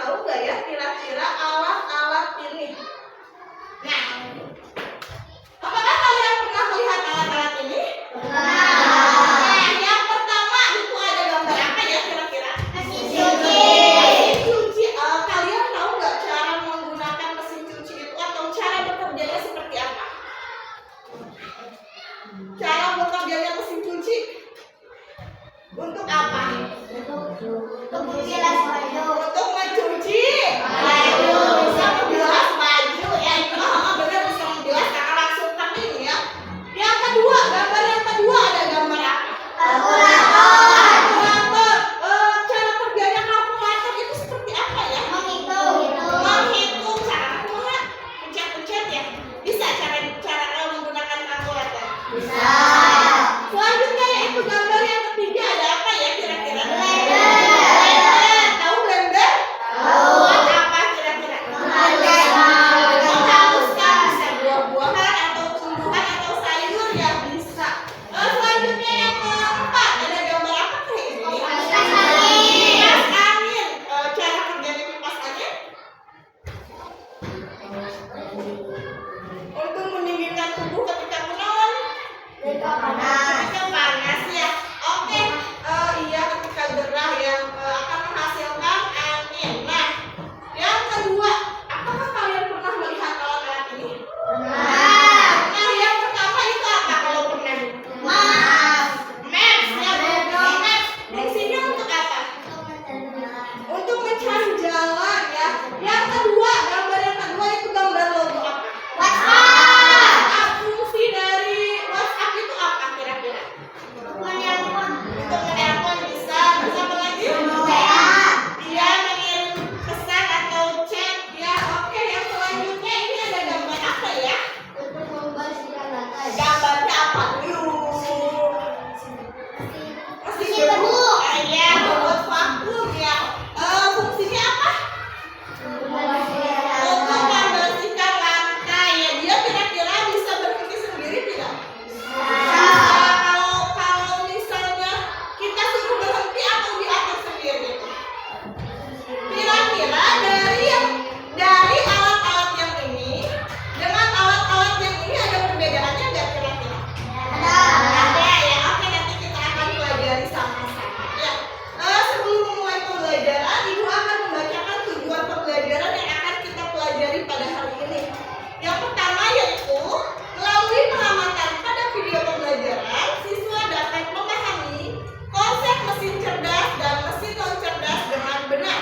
tahu nggak ya kira-kira alat-alat ini? Nah, apakah kalian pernah melihat alat-alat ini? Nah, yang pertama itu ada gambar apa ya kira-kira? Mesin cuci. Mesin cuci. Kalian tahu nggak cara menggunakan mesin cuci itu atau cara bekerjanya seperti apa? Cara bekerjanya mesin cuci untuk apa? Untuk bilas baju. Untuk mencuci baju. Bisa membilas baju ya. Benar, bisa membilas karena langsung kering ya. Yang kedua, gambar yang kedua ada gambar apa? Kalkulator. Kalkulator. Cara kerjanya kalkulator itu seperti apa ya? Menghitung. Menghitung. Cara pencet-pencet ya. Bisa cara menggunakan kalkulator. Bisa. Selanjutnya yaitu gambar yang ketiga ada apa ya kira-kira? Blender. Tahu blender? Tahu. Buat apa kira-kira? Menghaluskan. Menghaluskan, bisa buah-buahan atau tumbuhan atau sayur ya bisa. Selanjutnya yang keempat ada gambar apa kayak ini? Kipas angin. Kipas angin. Cara kerjanya kipas angin untuk mendinginkan tubuh ketika menawan. Ketika panas. Ketika panas ya. Oke, iya ketika gerah yang akan menghasilkan angin. Nah, yang kedua, apakah kalian pernah melihat alat-alat ini? Benar. Nah, yang pertama itu apa kalau pernah? Maaf. Maps ya, Google Maps. Fungsinya untuk apa? Untuk mencari jalan ya. Yang kedua, gambar yang kedua itu gambar logo apa? WhatsApp. Fungsi dari WhatsApp itu apa kira-kira? Menelpon. Untuk menelpon bisa apa lagi? WA. Dia mengirim pesan atau chat ya. Oke, yang selanjutnya ini ada gambar apa ya? Untuk membersihkan lantai. Gambarnya apa dulu? Mesin tebu. Ya, robot vakum ya. Fungsinya apa? Untuk membersihkan Untuk lantai. membersihkan lantai ya. Dia kira-kira bisa berhenti sendiri tidak? Bisa. Kalau misalnya kita suruh berhenti atau diatur sendiri? Kira-kira dari alat-alat yang ini dengan alat-alat yang ini ada perbedaannya nggak kira-kira? Ada ya. Oke, nanti kita akan pelajari sama-sama ya. Sebelum memulai pembelajaran, Ibu akan membacakan tujuan pembelajaran yang akan kita pelajari pada hari ini. Yang pertama yaitu melalui pengamatan pada video pembelajaran, siswa dapat memahami konsep mesin cerdas dan mesin non cerdas dengan benar.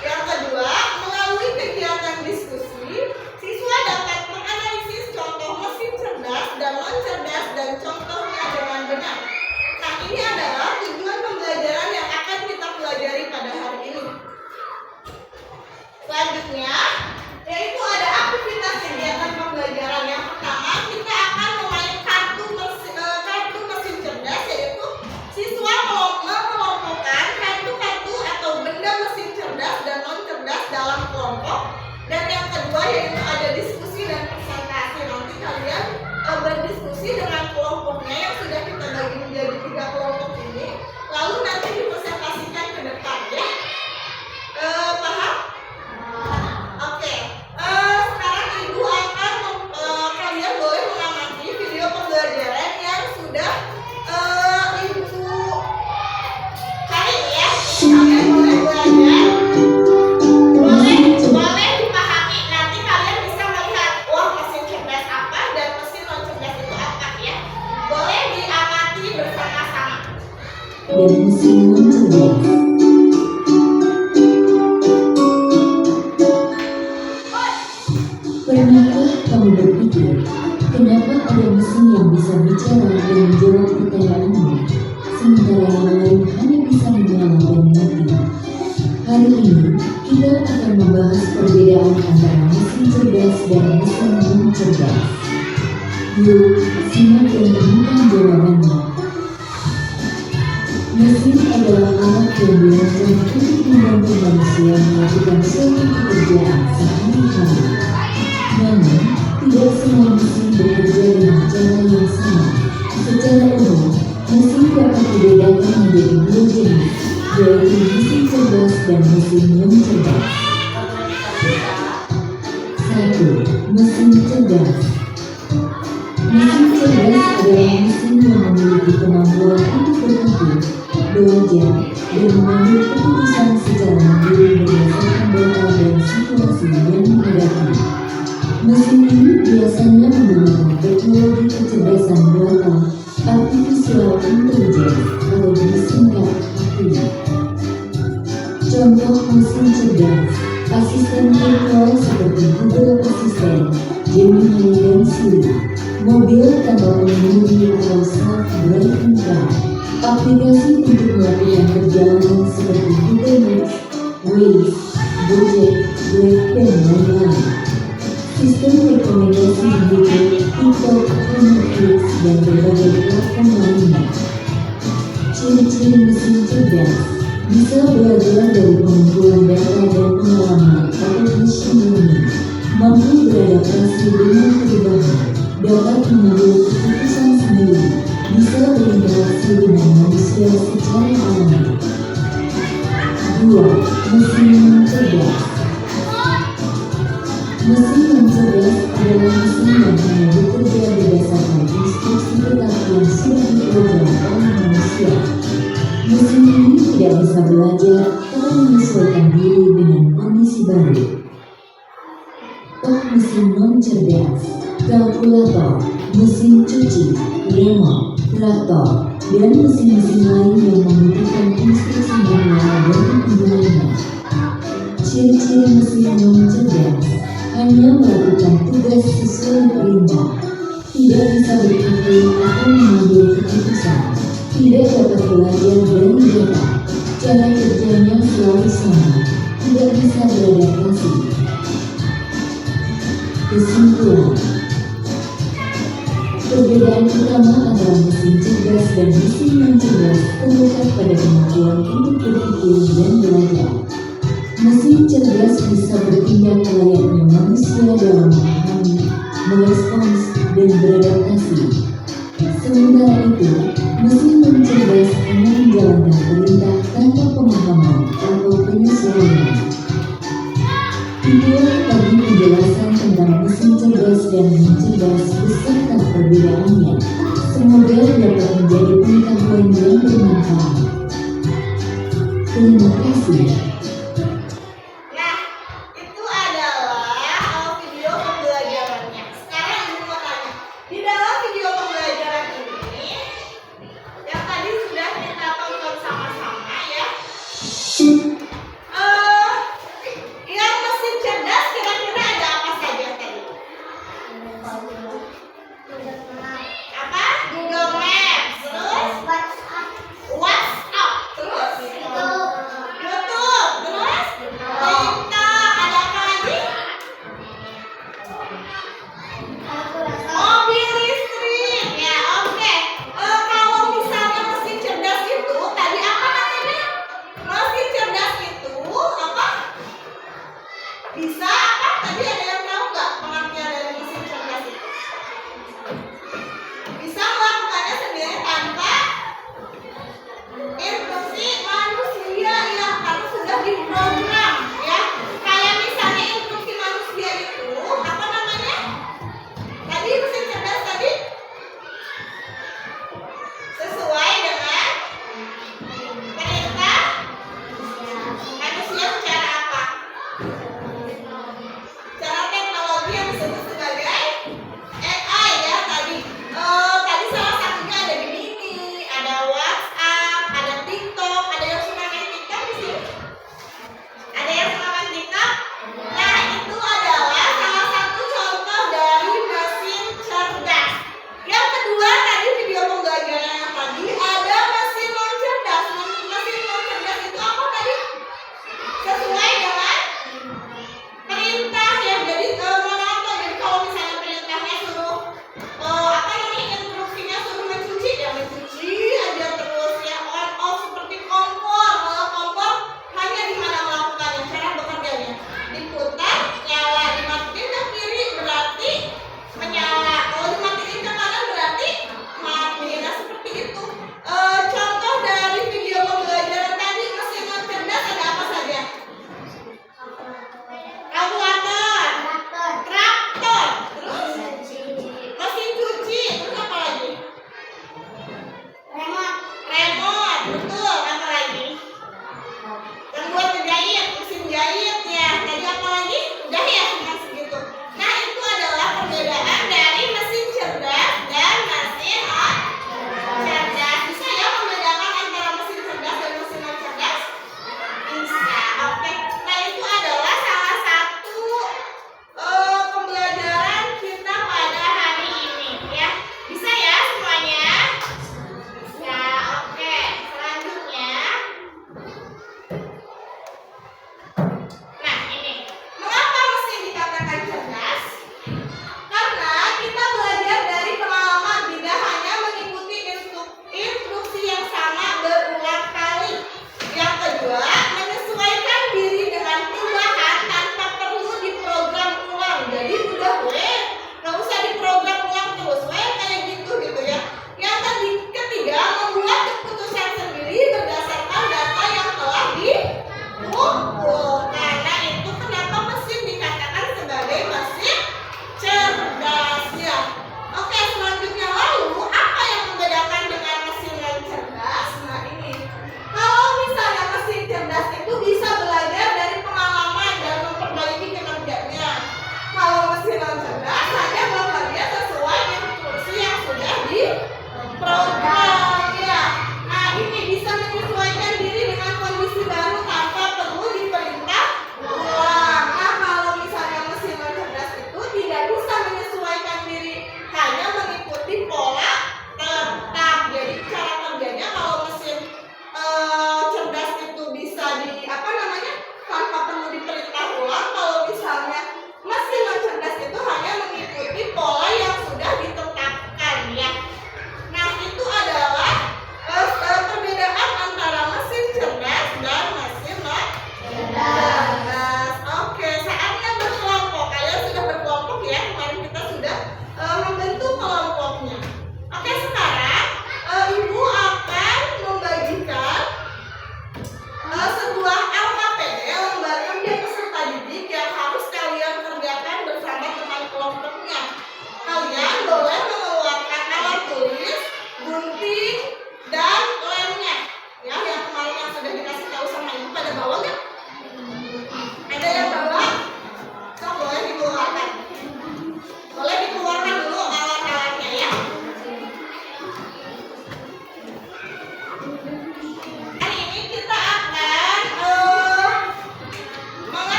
Yang kedua, melalui kegiatan diskusi, siswa dapat menganalisis contoh mesin cerdas dan non cerdas dan contohnya dengan benar. Nah, ini adalah tujuan pembelajaran yang akan kita pelajari pada hari ini. Selanjutnya, yaitu ada aktivitas kegiatan pembelajaran. Yang pertama, kita akan memain kartu mesin cerdas, yaitu siswa mengelompokkan kartu-kartu atau benda mesin cerdas dan non cerdas dalam kelompok. Dan yang kedua yaitu ada diskusi dan presentasi. Nanti kalian berdiskusi dengan kelompoknya yang sudah kita bagi menjadi 3 kelompok ini. Lalu nanti dipresentasikan ke depan ya. Paham? Oke. Sekarang Ibu akan kalian boleh mengamati video pembelajaran yang sudah Ibu cari ya. Kalian boleh belajar. Boleh dipahami. Nanti kalian bisa melihat mesin cerdas apa dan mesin non cerdas itu apa ya. Boleh diamati bersama-sama. Dan mesin non cerdas. Pernahkah kamu berpikir, kenapa ada mesin yang bisa bicara dan menjawab pertanyaanmu, sementara yang lain hanya bisa menyala dan mati? Hari ini, kita akan membahas perbedaan antara mesin cerdas dan mesin non cerdas. Yuk, simak dan temukan jawabannya. Mesin adalah alat yang dirancang untuk membantu manusia melakukan suatu pekerjaan sehari-hari. Namun, tidak semua mesin bekerja dengan cara yang sama. Secara umum, mesin dapat dibedakan menjadi 2 jenis, yaitu mesin cerdas dan mesin non cerdas. Mesin cerdas. Mesin cerdas adalah mesin yang memiliki kemampuan untuk berpikir, belajar, dan mengambil keputusan secara mandiri berdasarkan data dan situasi yang dihadapi. Mesin ini biasanya menggunakan teknologi kecerdasan buatan artificial intelligence atau disingkat AI. Contoh mesin cerdas: asisten virtual seperti Google Assistant, Gemini, dan Siri, mobil tanpa pengemudi atau self-driving car, aplikasi untuk melakukan perjalanan seperti Google Maps, Waze, Gojek, Grab, dan lain-lain. Sistem rekomendasi YouTube, TikTok, Netflix, dan berbagai platform lainnya. Ciri-ciri mesin cerdas: bisa belajar dari pengumpulan data dan pengalaman atau machine learning, mampu beradaptasi dengan perubahan, dapat mengambil keputusan sendiri, bisa berinteraksi dengan manusia secara alami. 2. Mesin cerdas. Mesin yang cerdas adalah mesin yang hanya bekerja berdasarkan instruksi tetap yang sudah diprogram oleh manusia. Mesin ini tidak bisa belajar atau menyesuaikan diri dengan kondisi baru. Mesin non-cerdas: kalkulator, mesin cuci, remote, traktor, dan mesin-mesin lain yang membutuhkan instruksi manual dari penggunanya. Ciri-ciri mesin non-cerdas: hanya melakukan tugas sesuai perintah, tidak bisa berpikir atau mengambil keputusan, tidak dapat belajar dari data, cara kerjanya selalu sama, tidak bisa beradaptasi. Kesimpulan: perbedaan utama antara mesin cerdas dan mesin non-cerdas terletak pada kemampuan untuk berpikir dan belajar. Mesin cerdas bisa bertindak layaknya manusia dalam memahami, merespons, dan beradaptasi. Sementara itu, mesin non-cerdas hanya menjalankan perintah tanpa pemahaman atau penyesuaian. Itulah tadi penjelasan tentang mesin cerdas dan non-cerdas beserta perbedaannya. Semoga dapat menjadi pengetahuan yang bermanfaat. Terima kasih. Nah, itu adalah video pembelajarannya. Sekarang Ibu mau tanya, di dalam video pembelajaran ini yang tadi sudah kita tonton sama-sama ya, yang mesin cerdas kira-kira ada apa saja tadi? Apa? Google Maps, terus WhatsApp, terus YouTube, terus TikTok, ada apa lagi? Mobil listrik, ya oke. Kalau misalnya mesin cerdas itu tadi apa katanya? Mesin cerdas itu apa? Bisa